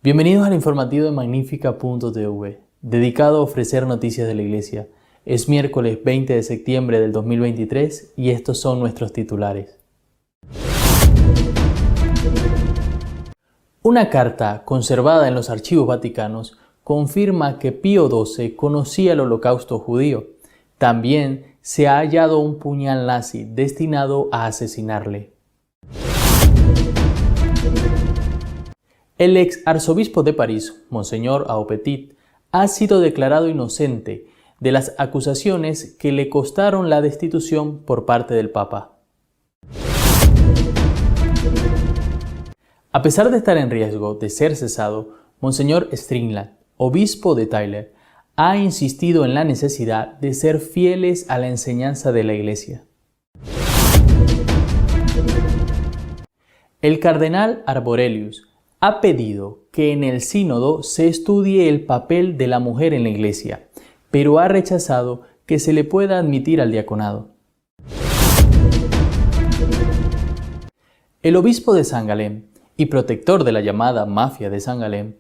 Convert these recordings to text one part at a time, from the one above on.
Bienvenidos al informativo de Magnifica.tv, dedicado a ofrecer noticias de la Iglesia. Es miércoles 20 de septiembre del 2023 y estos son nuestros titulares. Una carta conservada en los archivos vaticanos confirma que Pío XII conocía el Holocausto judío. También se ha hallado un puñal nazi destinado a asesinarle. El ex arzobispo de París, Monseñor Aupetit, ha sido declarado inocente de las acusaciones que le costaron la destitución por parte del Papa. A pesar de estar en riesgo de ser cesado, Monseñor Stringland, obispo de Tyler, ha insistido en la necesidad de ser fieles a la enseñanza de la Iglesia. El cardenal Arborelius ha pedido que en el sínodo se estudie el papel de la mujer en la Iglesia, pero ha rechazado que se le pueda admitir al diaconado. El obispo de San Gallen y protector de la llamada mafia de San Gallen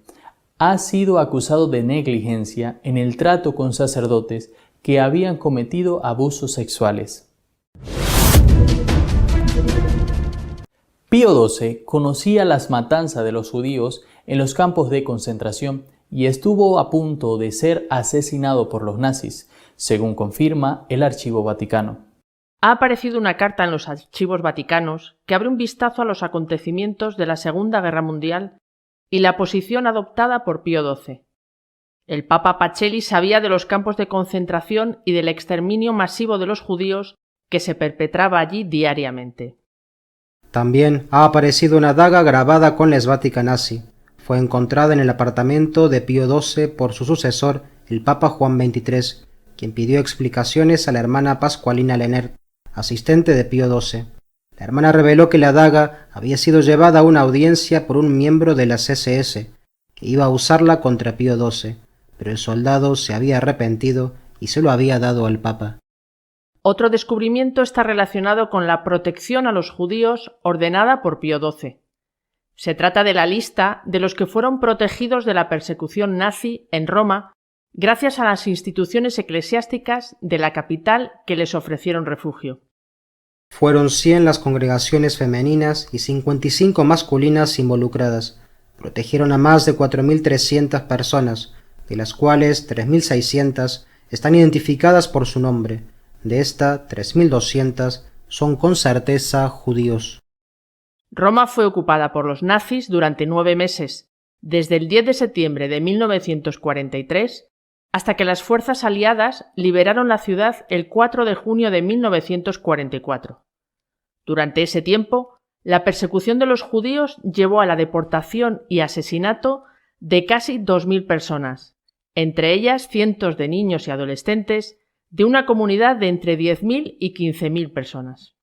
ha sido acusado de negligencia en el trato con sacerdotes que habían cometido abusos sexuales. Pío XII conocía las matanzas de los judíos en los campos de concentración y estuvo a punto de ser asesinado por los nazis, según confirma el Archivo Vaticano. Ha aparecido una carta en los archivos vaticanos que abre un vistazo a los acontecimientos de la Segunda Guerra Mundial y la posición adoptada por Pío XII. El Papa Pacelli sabía de los campos de concentración y del exterminio masivo de los judíos que se perpetraba allí diariamente. También ha aparecido una daga grabada con la esvástica nazi. Fue encontrada en el apartamento de Pío XII por su sucesor, el Papa Juan XXIII, quien pidió explicaciones a la hermana Pascualina Lenert, asistente de Pío XII. La hermana reveló que la daga había sido llevada a una audiencia por un miembro de las SS, que iba a usarla contra Pío XII, pero el soldado se había arrepentido y se lo había dado al Papa. Otro descubrimiento está relacionado con la protección a los judíos ordenada por Pío XII. Se trata de la lista de los que fueron protegidos de la persecución nazi en Roma gracias a las instituciones eclesiásticas de la capital que les ofrecieron refugio. Fueron 100 las congregaciones femeninas y 55 masculinas involucradas. Protegieron a más de 4.300 personas, de las cuales 3.600 están identificadas por su nombre. De estas, 3.200 son con certeza judíos. Roma fue ocupada por los nazis durante 9 meses, desde el 10 de septiembre de 1943 hasta que las fuerzas aliadas liberaron la ciudad el 4 de junio de 1944. Durante ese tiempo, la persecución de los judíos llevó a la deportación y asesinato de casi 2.000 personas, entre ellas cientos de niños y adolescentes, de una comunidad de entre 10.000 y 15.000 personas.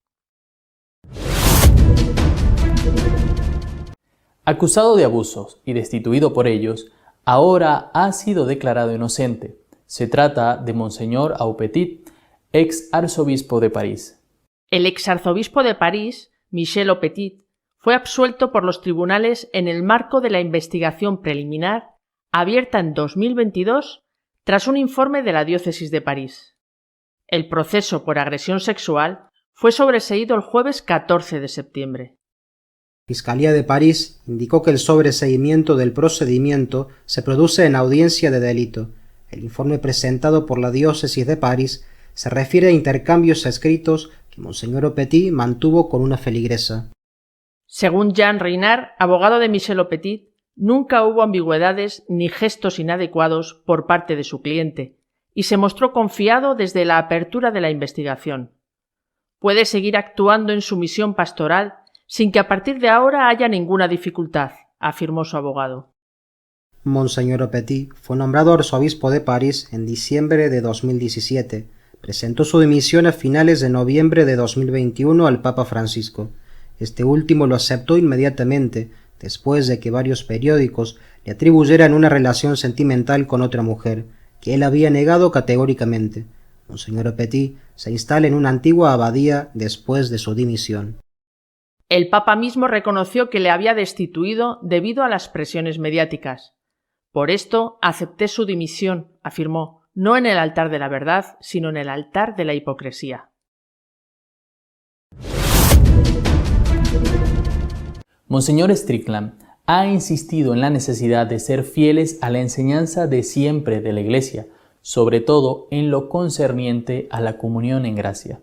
Acusado de abusos y destituido por ellos, ahora ha sido declarado inocente. Se trata de Monseñor Aupetit, ex arzobispo de París. El ex arzobispo de París, Michel Aupetit, fue absuelto por los tribunales en el marco de la investigación preliminar abierta en 2022 tras un informe de la diócesis de París. El proceso por agresión sexual fue sobreseído el jueves 14 de septiembre. Fiscalía de París indicó que el sobreseimiento del procedimiento se produce en audiencia de delito. El informe presentado por la diócesis de París se refiere a intercambios escritos que Monseñor Aupetit mantuvo con una feligresa. Según Jean Reynard, abogado de Michel Aupetit, nunca hubo ambigüedades ni gestos inadecuados por parte de su cliente, y se mostró confiado desde la apertura de la investigación. Puede seguir actuando en su misión pastoral sin que a partir de ahora haya ninguna dificultad, afirmó su abogado. Monseñor Aupetit fue nombrado arzobispo de París en diciembre de 2017. Presentó su dimisión a finales de noviembre de 2021 al Papa Francisco. Este último lo aceptó inmediatamente, después de que varios periódicos le atribuyeran una relación sentimental con otra mujer, que él había negado categóricamente. Monseñor Aupetit se instala en una antigua abadía después de su dimisión. El Papa mismo reconoció que le había destituido debido a las presiones mediáticas. Por esto acepté su dimisión, afirmó, no en el altar de la verdad, sino en el altar de la hipocresía. Monseñor Strickland ha insistido en la necesidad de ser fieles a la enseñanza de siempre de la Iglesia, sobre todo en lo concerniente a la comunión en gracia.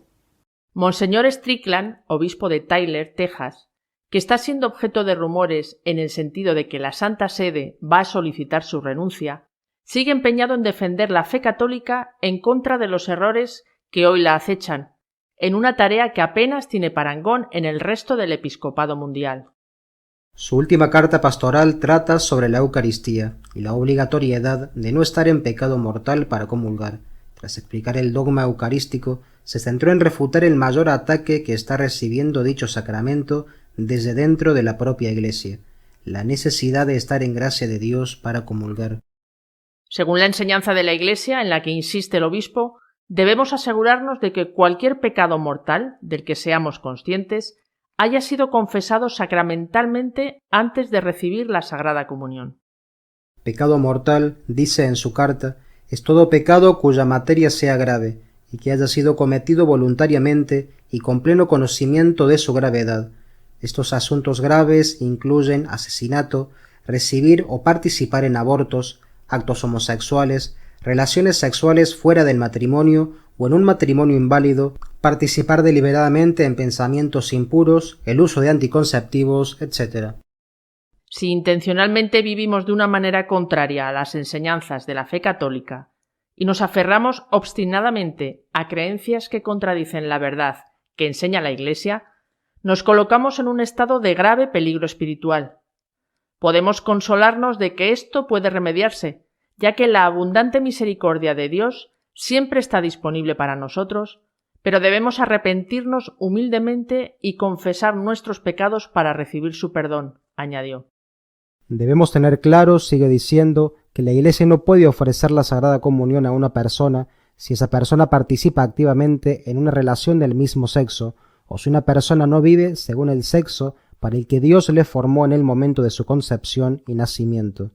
Monseñor Strickland, obispo de Tyler, Texas, que está siendo objeto de rumores en el sentido de que la Santa Sede va a solicitar su renuncia, sigue empeñado en defender la fe católica en contra de los errores que hoy la acechan, en una tarea que apenas tiene parangón en el resto del episcopado mundial. Su última carta pastoral trata sobre la Eucaristía y la obligatoriedad de no estar en pecado mortal para comulgar. Tras explicar el dogma eucarístico, se centró en refutar el mayor ataque que está recibiendo dicho sacramento desde dentro de la propia Iglesia, la necesidad de estar en gracia de Dios para comulgar. Según la enseñanza de la Iglesia, en la que insiste el obispo, debemos asegurarnos de que cualquier pecado mortal, del que seamos conscientes, haya sido confesado sacramentalmente antes de recibir la Sagrada Comunión. Pecado mortal, dice en su carta, es todo pecado cuya materia sea grave, y que haya sido cometido voluntariamente y con pleno conocimiento de su gravedad. Estos asuntos graves incluyen asesinato, recibir o participar en abortos, actos homosexuales, relaciones sexuales fuera del matrimonio o en un matrimonio inválido, participar deliberadamente en pensamientos impuros, el uso de anticonceptivos, etc. Si intencionalmente vivimos de una manera contraria a las enseñanzas de la fe católica y nos aferramos obstinadamente a creencias que contradicen la verdad que enseña la Iglesia, nos colocamos en un estado de grave peligro espiritual. Podemos consolarnos de que esto puede remediarse, ya que la abundante misericordia de Dios siempre está disponible para nosotros, pero debemos arrepentirnos humildemente y confesar nuestros pecados para recibir su perdón, añadió. Debemos tener claro, sigue diciendo, que la Iglesia no puede ofrecer la Sagrada Comunión a una persona si esa persona participa activamente en una relación del mismo sexo, o si una persona no vive según el sexo para el que Dios le formó en el momento de su concepción y nacimiento.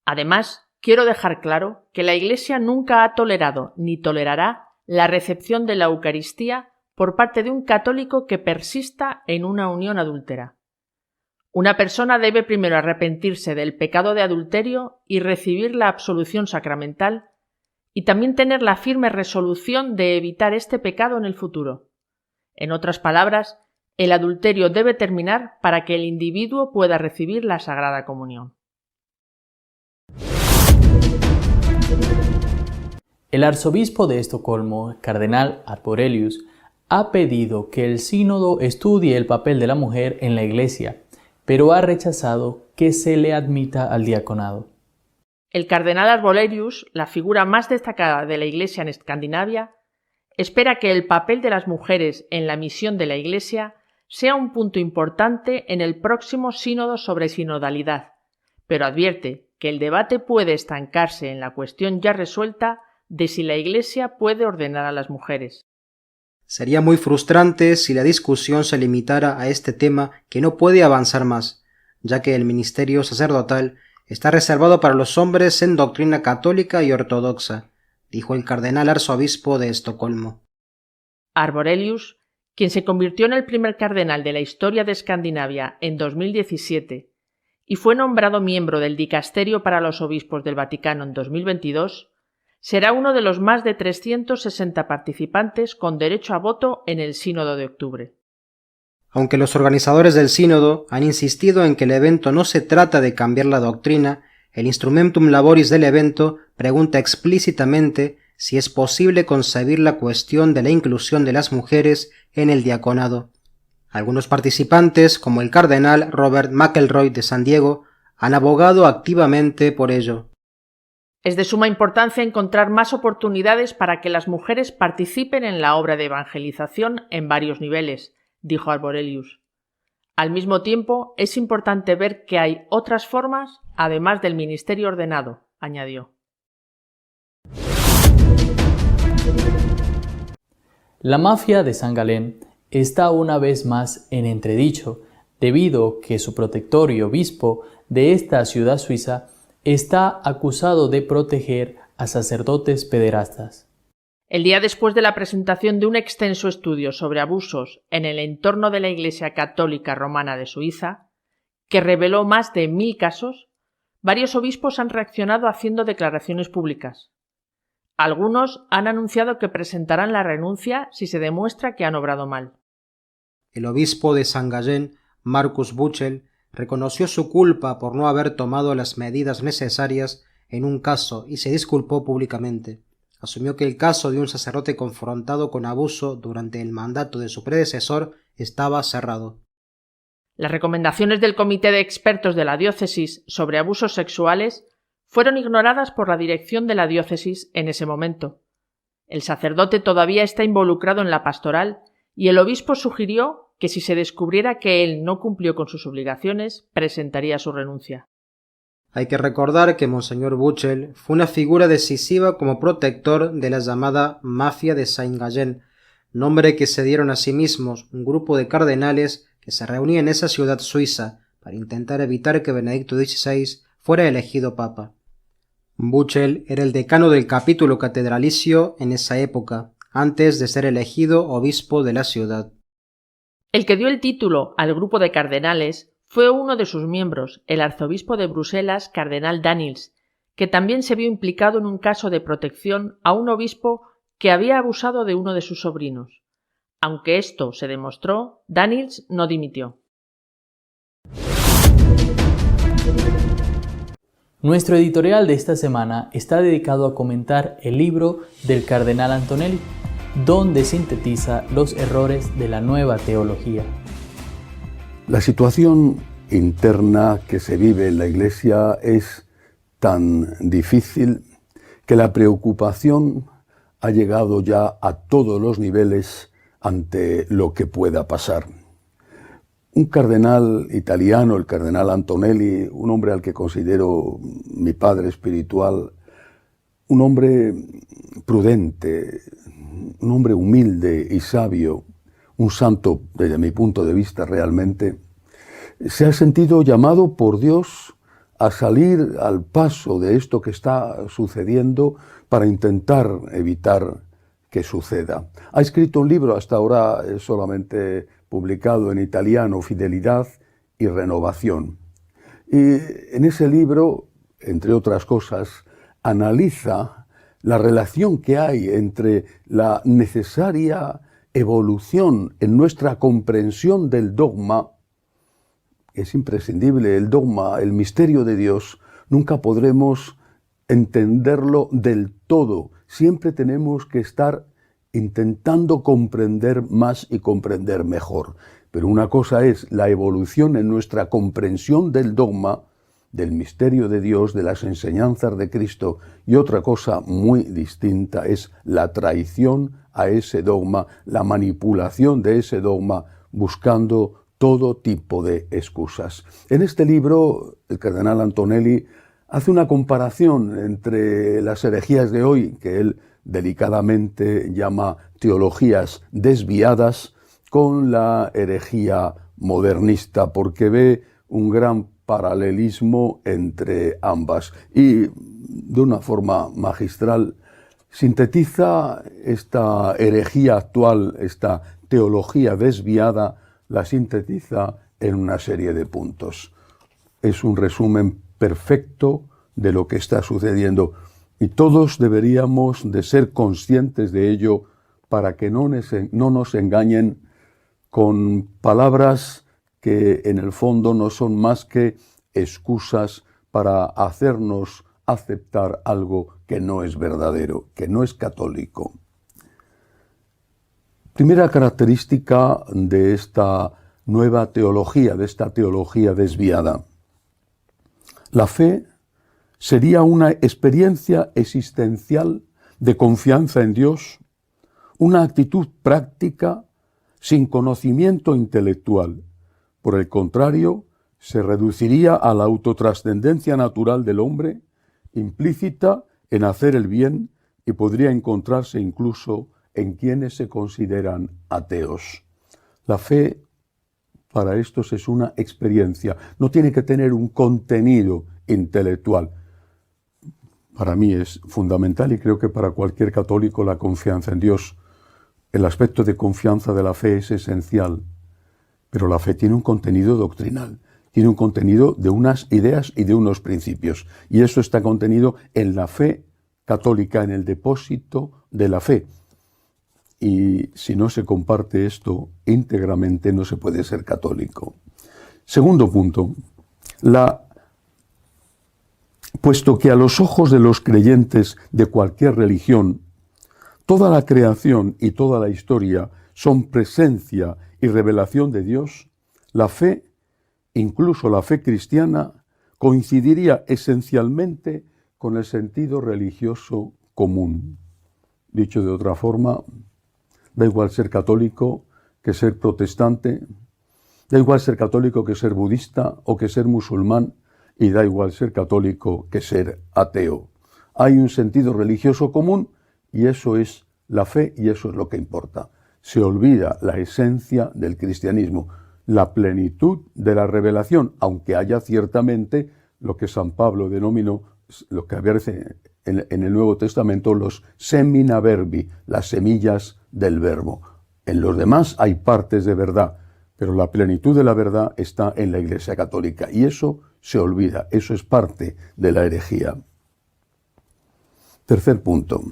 Además, quiero dejar claro que la Iglesia nunca ha tolerado ni tolerará la recepción de la Eucaristía por parte de un católico que persista en una unión adúltera. Una persona debe primero arrepentirse del pecado de adulterio y recibir la absolución sacramental, y también tener la firme resolución de evitar este pecado en el futuro. En otras palabras, el adulterio debe terminar para que el individuo pueda recibir la Sagrada Comunión. El arzobispo de Estocolmo, cardenal Arborelius, ha pedido que el sínodo estudie el papel de la mujer en la Iglesia, pero ha rechazado que se le admita al diaconado. El cardenal Arborelius, la figura más destacada de la Iglesia en Escandinavia, espera que el papel de las mujeres en la misión de la Iglesia sea un punto importante en el próximo sínodo sobre sinodalidad, pero advierte que el debate puede estancarse en la cuestión ya resuelta de si la Iglesia puede ordenar a las mujeres. Sería muy frustrante si la discusión se limitara a este tema que no puede avanzar más, ya que el ministerio sacerdotal está reservado para los hombres en doctrina católica y ortodoxa, dijo el cardenal arzobispo de Estocolmo. Arborelius, quien se convirtió en el primer cardenal de la historia de Escandinavia en 2017 y fue nombrado miembro del Dicasterio para los Obispos del Vaticano en 2022, será uno de los más de 360 participantes con derecho a voto en el Sínodo de octubre. Aunque los organizadores del sínodo han insistido en que el evento no se trata de cambiar la doctrina, el Instrumentum Laboris del evento pregunta explícitamente si es posible concebir la cuestión de la inclusión de las mujeres en el diaconado. Algunos participantes, como el cardenal Robert McElroy de San Diego, han abogado activamente por ello. Es de suma importancia encontrar más oportunidades para que las mujeres participen en la obra de evangelización en varios niveles, dijo Arborelius. Al mismo tiempo, es importante ver que hay otras formas, además del ministerio ordenado, añadió. La mafia de San Galén está una vez más en entredicho, debido que su protector y obispo de esta ciudad suiza está acusado de proteger a sacerdotes pederastas. El día después de la presentación de un extenso estudio sobre abusos en el entorno de la Iglesia Católica Romana de Suiza, que reveló más de 1000 casos, varios obispos han reaccionado haciendo declaraciones públicas. Algunos han anunciado que presentarán la renuncia si se demuestra que han obrado mal. El obispo de Saint-Gallen, Markus Buchel, reconoció su culpa por no haber tomado las medidas necesarias en un caso y se disculpó públicamente. Asumió que el caso de un sacerdote confrontado con abuso durante el mandato de su predecesor estaba cerrado. Las recomendaciones del Comité de Expertos de la Diócesis sobre abusos sexuales fueron ignoradas por la dirección de la diócesis en ese momento. El sacerdote todavía está involucrado en la pastoral y el obispo sugirió que si se descubriera que él no cumplió con sus obligaciones, presentaría su renuncia. Hay que recordar que Monseñor Buchel fue una figura decisiva como protector de la llamada Mafia de Saint-Gallen, nombre que se dieron a sí mismos un grupo de cardenales que se reunía en esa ciudad suiza para intentar evitar que Benedicto XVI fuera elegido papa. Buchel era el decano del capítulo catedralicio en esa época, antes de ser elegido obispo de la ciudad. El que dio el título al grupo de cardenales fue uno de sus miembros, el arzobispo de Bruselas, cardenal Daniels, que también se vio implicado en un caso de protección a un obispo que había abusado de uno de sus sobrinos. Aunque esto se demostró, Daniels no dimitió. Nuestro editorial de esta semana está dedicado a comentar el libro del cardenal Antonelli, donde sintetiza los errores de la nueva teología. La situación interna que se vive en la Iglesia es tan difícil que la preocupación ha llegado ya a todos los niveles ante lo que pueda pasar. Un cardenal italiano, el cardenal Antonelli, un hombre al que considero mi padre espiritual, un hombre prudente, un hombre humilde y sabio, un santo desde mi punto de vista realmente, se ha sentido llamado por Dios a salir al paso de esto que está sucediendo para intentar evitar que suceda. Ha escrito un libro, hasta ahora solamente publicado en italiano, Fidelidad y Renovación. Y en ese libro, entre otras cosas, analiza la relación que hay entre la necesaria evolución en nuestra comprensión del dogma. Es imprescindible el dogma, el misterio de Dios. Nunca podremos entenderlo del todo. Siempre tenemos que estar intentando comprender más y comprender mejor. Pero una cosa es la evolución en nuestra comprensión del dogma, del misterio de Dios, de las enseñanzas de Cristo, y otra cosa muy distinta es la traición a ese dogma, la manipulación de ese dogma, buscando todo tipo de excusas. En este libro, el cardenal Antonelli hace una comparación entre las herejías de hoy, que él delicadamente llama teologías desviadas, con la herejía modernista, porque ve un gran paralelismo entre ambas. Y de una forma magistral sintetiza esta herejía actual, esta teología desviada, la sintetiza en una serie de puntos. Es un resumen perfecto de lo que está sucediendo y todos deberíamos de ser conscientes de ello para que no nos engañen con palabras que en el fondo no son más que excusas para hacernos aceptar algo que no es verdadero, que no es católico. Primera característica de esta nueva teología, de esta teología desviada. La fe sería una experiencia existencial de confianza en Dios, una actitud práctica sin conocimiento intelectual. Por el contrario, se reduciría a la autotrascendencia natural del hombre, implícita en hacer el bien, y podría encontrarse incluso en quienes se consideran ateos. La fe para estos es una experiencia, no tiene que tener un contenido intelectual. Para mí es fundamental y creo que para cualquier católico la confianza en Dios. El aspecto de confianza de la fe es esencial, pero la fe tiene un contenido doctrinal, tiene un contenido de unas ideas y de unos principios, y eso está contenido en la fe católica, en el depósito de la fe. Y si no se comparte esto íntegramente, no se puede ser católico. Segundo punto, puesto que a los ojos de los creyentes de cualquier religión, toda la creación y toda la historia son presencia y revelación de Dios, la fe, incluso la fe cristiana, coincidiría esencialmente con el sentido religioso común. Dicho de otra forma, da igual ser católico que ser protestante, da igual ser católico que ser budista o que ser musulmán, y da igual ser católico que ser ateo. Hay un sentido religioso común y eso es la fe y eso es lo que importa. Se olvida la esencia del cristianismo, la plenitud de la revelación, aunque haya ciertamente lo que San Pablo denominó, lo que aparece en el Nuevo Testamento, los semina verbi, las semillas del verbo. En los demás hay partes de verdad, pero la plenitud de la verdad está en la Iglesia Católica y eso se olvida, eso es parte de la herejía. Tercer punto.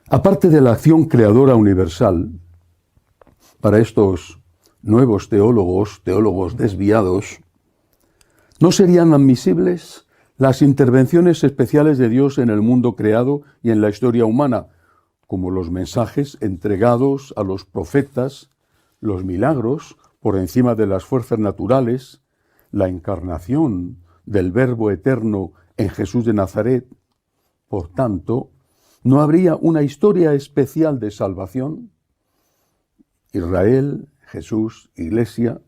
Aparte de la acción creadora universal, para estos nuevos teólogos desviados, ¿no serían admisibles las intervenciones especiales de Dios en el mundo creado y en la historia humana, como los mensajes entregados a los profetas, los milagros por encima de las fuerzas naturales, la encarnación del Verbo eterno en Jesús de Nazaret? Por tanto, ¿no habría una historia especial de salvación? Israel, Jesús, Iglesia,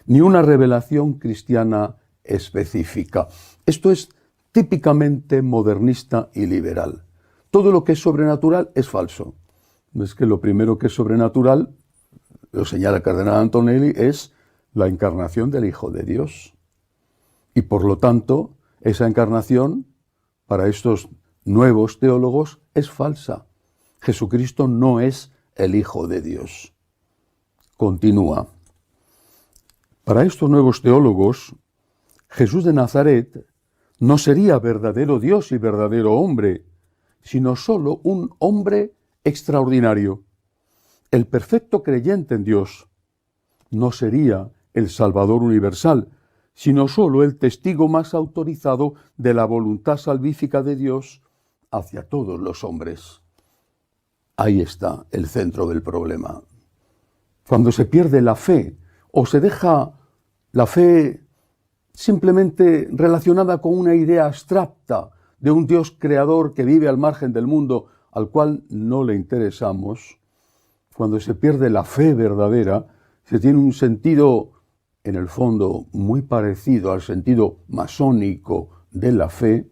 ni una revelación cristiana específica. Esto es típicamente modernista y liberal. Todo lo que es sobrenatural es falso. Es que lo primero que es sobrenatural, lo señala el cardenal Antonelli, es la encarnación del Hijo de Dios. Y por lo tanto, esa encarnación, para estos nuevos teólogos, es falsa. Jesucristo no es el Hijo de Dios. Continúa. Para estos nuevos teólogos, Jesús de Nazaret no sería verdadero Dios y verdadero hombre, sino solo un hombre extraordinario. El perfecto creyente en Dios no sería el Salvador universal, sino solo el testigo más autorizado de la voluntad salvífica de Dios hacia todos los hombres. Ahí está el centro del problema. Cuando se pierde la fe o se deja la fe simplemente relacionada con una idea abstracta de un Dios creador que vive al margen del mundo al cual no le interesamos, cuando se pierde la fe verdadera, se tiene un sentido, en el fondo, muy parecido al sentido masónico de la fe.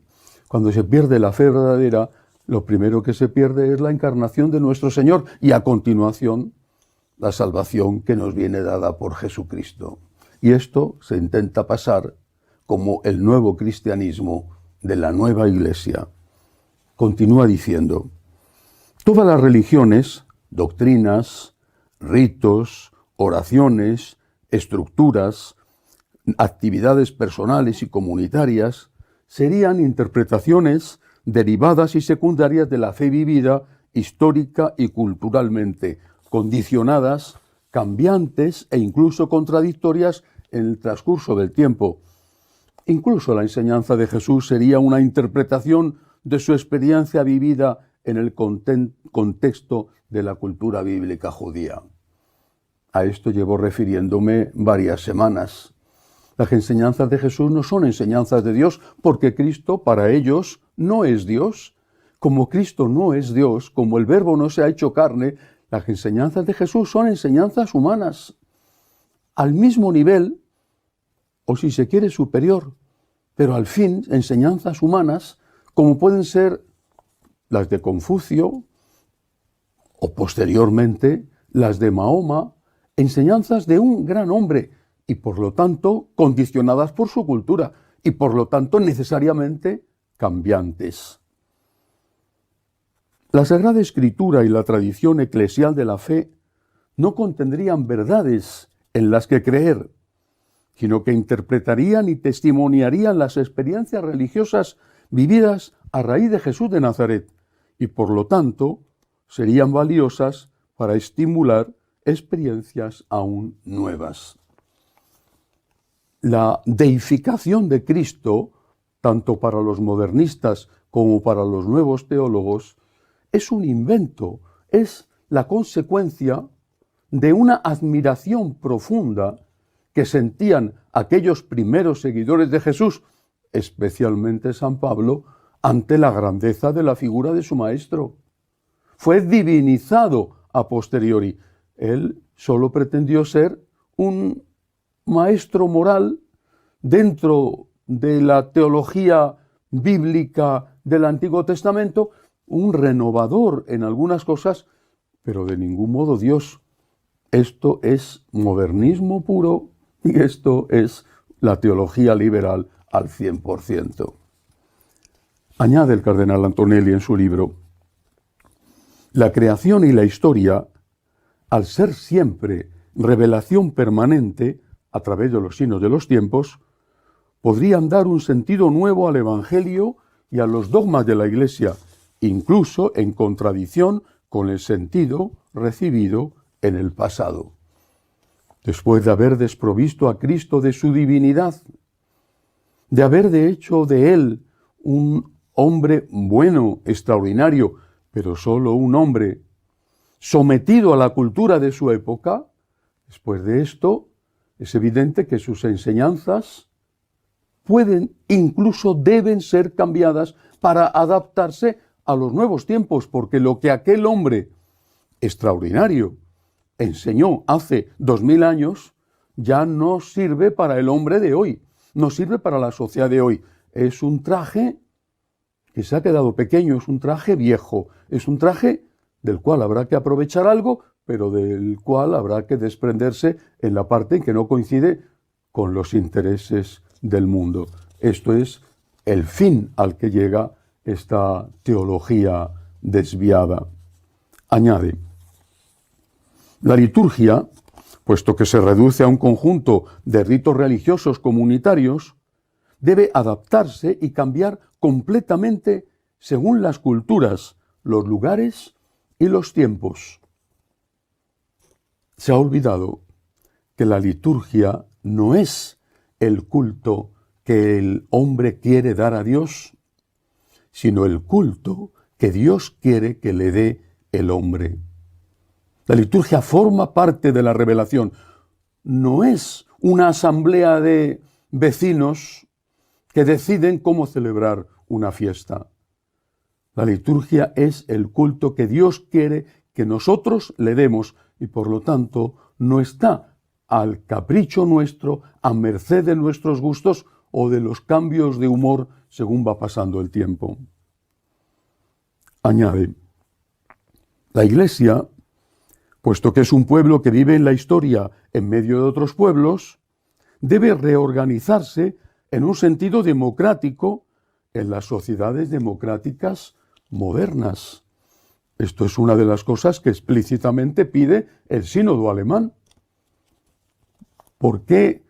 Cuando se pierde la fe verdadera, lo primero que se pierde es la encarnación de nuestro Señor y a continuación la salvación que nos viene dada por Jesucristo. Y esto se intenta pasar como el nuevo cristianismo de la nueva Iglesia. Continúa diciendo, todas las religiones, doctrinas, ritos, oraciones, estructuras, actividades personales y comunitarias serían interpretaciones derivadas y secundarias de la fe vivida histórica y culturalmente, condicionadas, cambiantes e incluso contradictorias en el transcurso del tiempo. Incluso la enseñanza de Jesús sería una interpretación de su experiencia vivida en el contexto de la cultura bíblica judía. A esto llevo refiriéndome varias semanas. Las enseñanzas de Jesús no son enseñanzas de Dios porque Cristo para ellos no es Dios. Como Cristo no es Dios, como el Verbo no se ha hecho carne, las enseñanzas de Jesús son enseñanzas humanas, al mismo nivel, o si se quiere superior, pero al fin enseñanzas humanas como pueden ser las de Confucio o posteriormente las de Mahoma e enseñanzas de un gran hombre y por lo tanto condicionadas por su cultura y por lo tanto necesariamente cambiantes. La Sagrada Escritura y la tradición eclesial de la fe no contendrían verdades en las que creer, sino que interpretarían y testimoniarían las experiencias religiosas vividas a raíz de Jesús de Nazaret y por lo tanto serían valiosas para estimular experiencias aún nuevas. La deificación de Cristo, tanto para los modernistas como para los nuevos teólogos, es un invento, es la consecuencia de una admiración profunda que sentían aquellos primeros seguidores de Jesús, especialmente San Pablo, ante la grandeza de la figura de su maestro. Fue divinizado a posteriori. Él solo pretendió ser un maestro moral dentro de la teología bíblica del Antiguo Testamento, un renovador en algunas cosas, pero de ningún modo Dios. Esto es modernismo puro y esto es la teología liberal al 100%. Añade el cardenal Antonelli en su libro: la creación y la historia, al ser siempre revelación permanente a través de los signos de los tiempos, podrían dar un sentido nuevo al Evangelio y a los dogmas de la Iglesia, incluso en contradicción con el sentido recibido en el pasado. Después de haber desprovisto a Cristo de su divinidad, de haber de hecho de él un hombre bueno, extraordinario, pero solo un hombre sometido a la cultura de su época, después de esto es evidente que sus enseñanzas pueden, incluso deben ser cambiadas para adaptarse a los nuevos tiempos, porque lo que aquel hombre extraordinario enseñó hace 2000 años ya no sirve para el hombre de hoy, no sirve para la sociedad de hoy. Es un traje que se ha quedado pequeño, es un traje viejo, es un traje del cual habrá que aprovechar algo, pero del cual habrá que desprenderse en la parte en que no coincide con los intereses del mundo. Esto es el fin al que llega esta teología desviada. Añade: la liturgia, puesto que se reduce a un conjunto de ritos religiosos comunitarios, debe adaptarse y cambiar completamente según las culturas, los lugares y los tiempos. Se ha olvidado que la liturgia no es el culto que el hombre quiere dar a Dios, sino el culto que Dios quiere que le dé el hombre. La liturgia forma parte de la revelación. No es una asamblea de vecinos que deciden cómo celebrar una fiesta. La liturgia es el culto que Dios quiere que nosotros le demos y por lo tanto no está al capricho nuestro, a merced de nuestros gustos o de los cambios de humor según va pasando el tiempo. Añade: la Iglesia, puesto que es un pueblo que vive en la historia en medio de otros pueblos, debe reorganizarse en un sentido democrático en las sociedades democráticas modernas. Esto es una de las cosas que explícitamente pide el sínodo alemán. ¿Por qué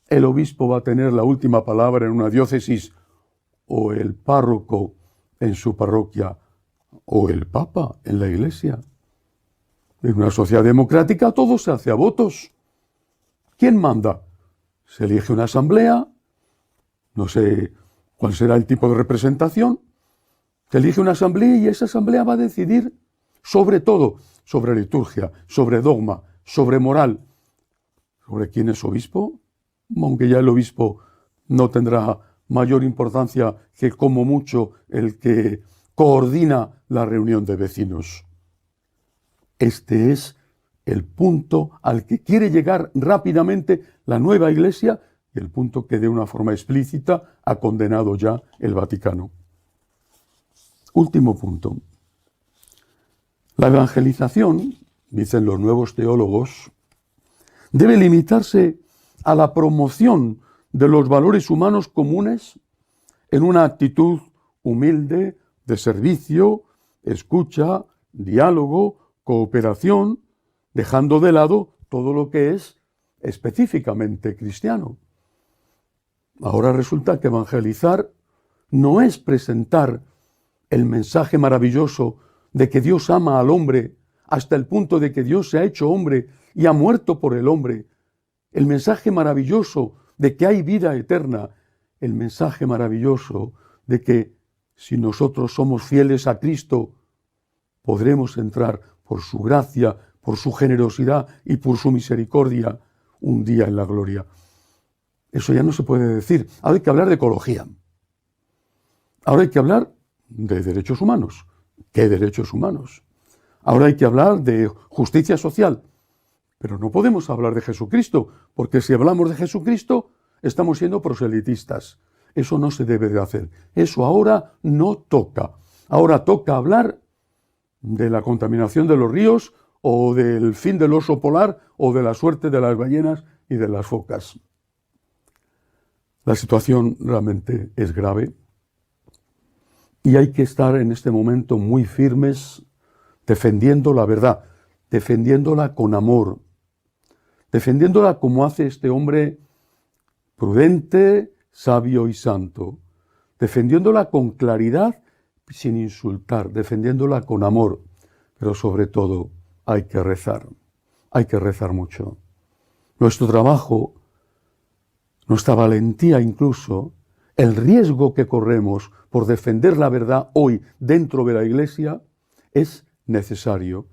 el obispo va a tener la última palabra en una diócesis, o el párroco en su parroquia, o el papa en la iglesia? En una sociedad democrática todo se hace a votos. ¿Quién manda? Se elige una asamblea, no sé cuál será el tipo de representación, se elige una asamblea y esa asamblea va a decidir sobre todo, sobre liturgia, sobre dogma, sobre moral. ¿Sobre quién es obispo? Aunque ya el obispo no tendrá mayor importancia que como mucho el que coordina la reunión de vecinos. Este es el punto al que quiere llegar rápidamente la nueva Iglesia y el punto que de una forma explícita ha condenado ya el Vaticano. Último punto. La evangelización, dicen los nuevos teólogos, debe limitarse a la promoción de los valores humanos comunes en una actitud humilde de servicio, escucha, diálogo, cooperación, dejando de lado todo lo que es específicamente cristiano. Ahora resulta que evangelizar no es presentar el mensaje maravilloso de que Dios ama al hombre hasta el punto de que Dios se ha hecho hombre y ha muerto por el hombre. El mensaje maravilloso de que hay vida eterna. El mensaje maravilloso de que si nosotros somos fieles a Cristo, podremos entrar por su gracia, por su generosidad y por su misericordia un día en la gloria. Eso ya no se puede decir. Ahora hay que hablar de ecología. Ahora hay que hablar de derechos humanos. ¿Qué derechos humanos? Ahora hay que hablar de justicia social. Pero no podemos hablar de Jesucristo, porque si hablamos de Jesucristo, estamos siendo proselitistas. Eso no se debe de hacer. Eso ahora no toca. Ahora toca hablar de la contaminación de los ríos, o del fin del oso polar, o de la suerte de las ballenas y de las focas. La situación realmente es grave y hay que estar en este momento muy firmes defendiendo la verdad, defendiéndola con amor, defendiéndola como hace este hombre prudente, sabio y santo, defendiéndola con claridad sin insultar, defendiéndola con amor, pero sobre todo hay que rezar mucho. Nuestro trabajo, nuestra valentía incluso, el riesgo que corremos por defender la verdad hoy dentro de la Iglesia es necesario,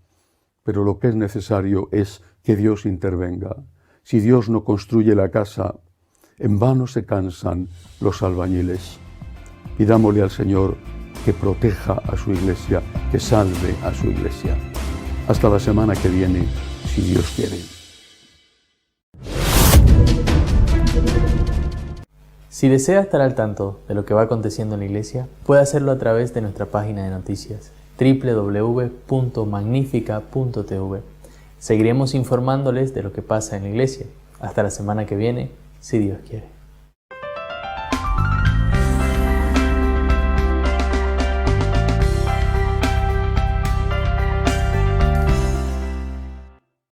pero lo que es necesario es que Dios intervenga. Si Dios no construye la casa, en vano se cansan los albañiles. Pidámosle al Señor que proteja a su Iglesia, que salve a su Iglesia. Hasta la semana que viene, si Dios quiere. Si desea estar al tanto de lo que va aconteciendo en la Iglesia, puede hacerlo a través de nuestra página de noticias www.magnifica.tv. Seguiremos informándoles de lo que pasa en la Iglesia. Hasta la semana que viene, si Dios quiere.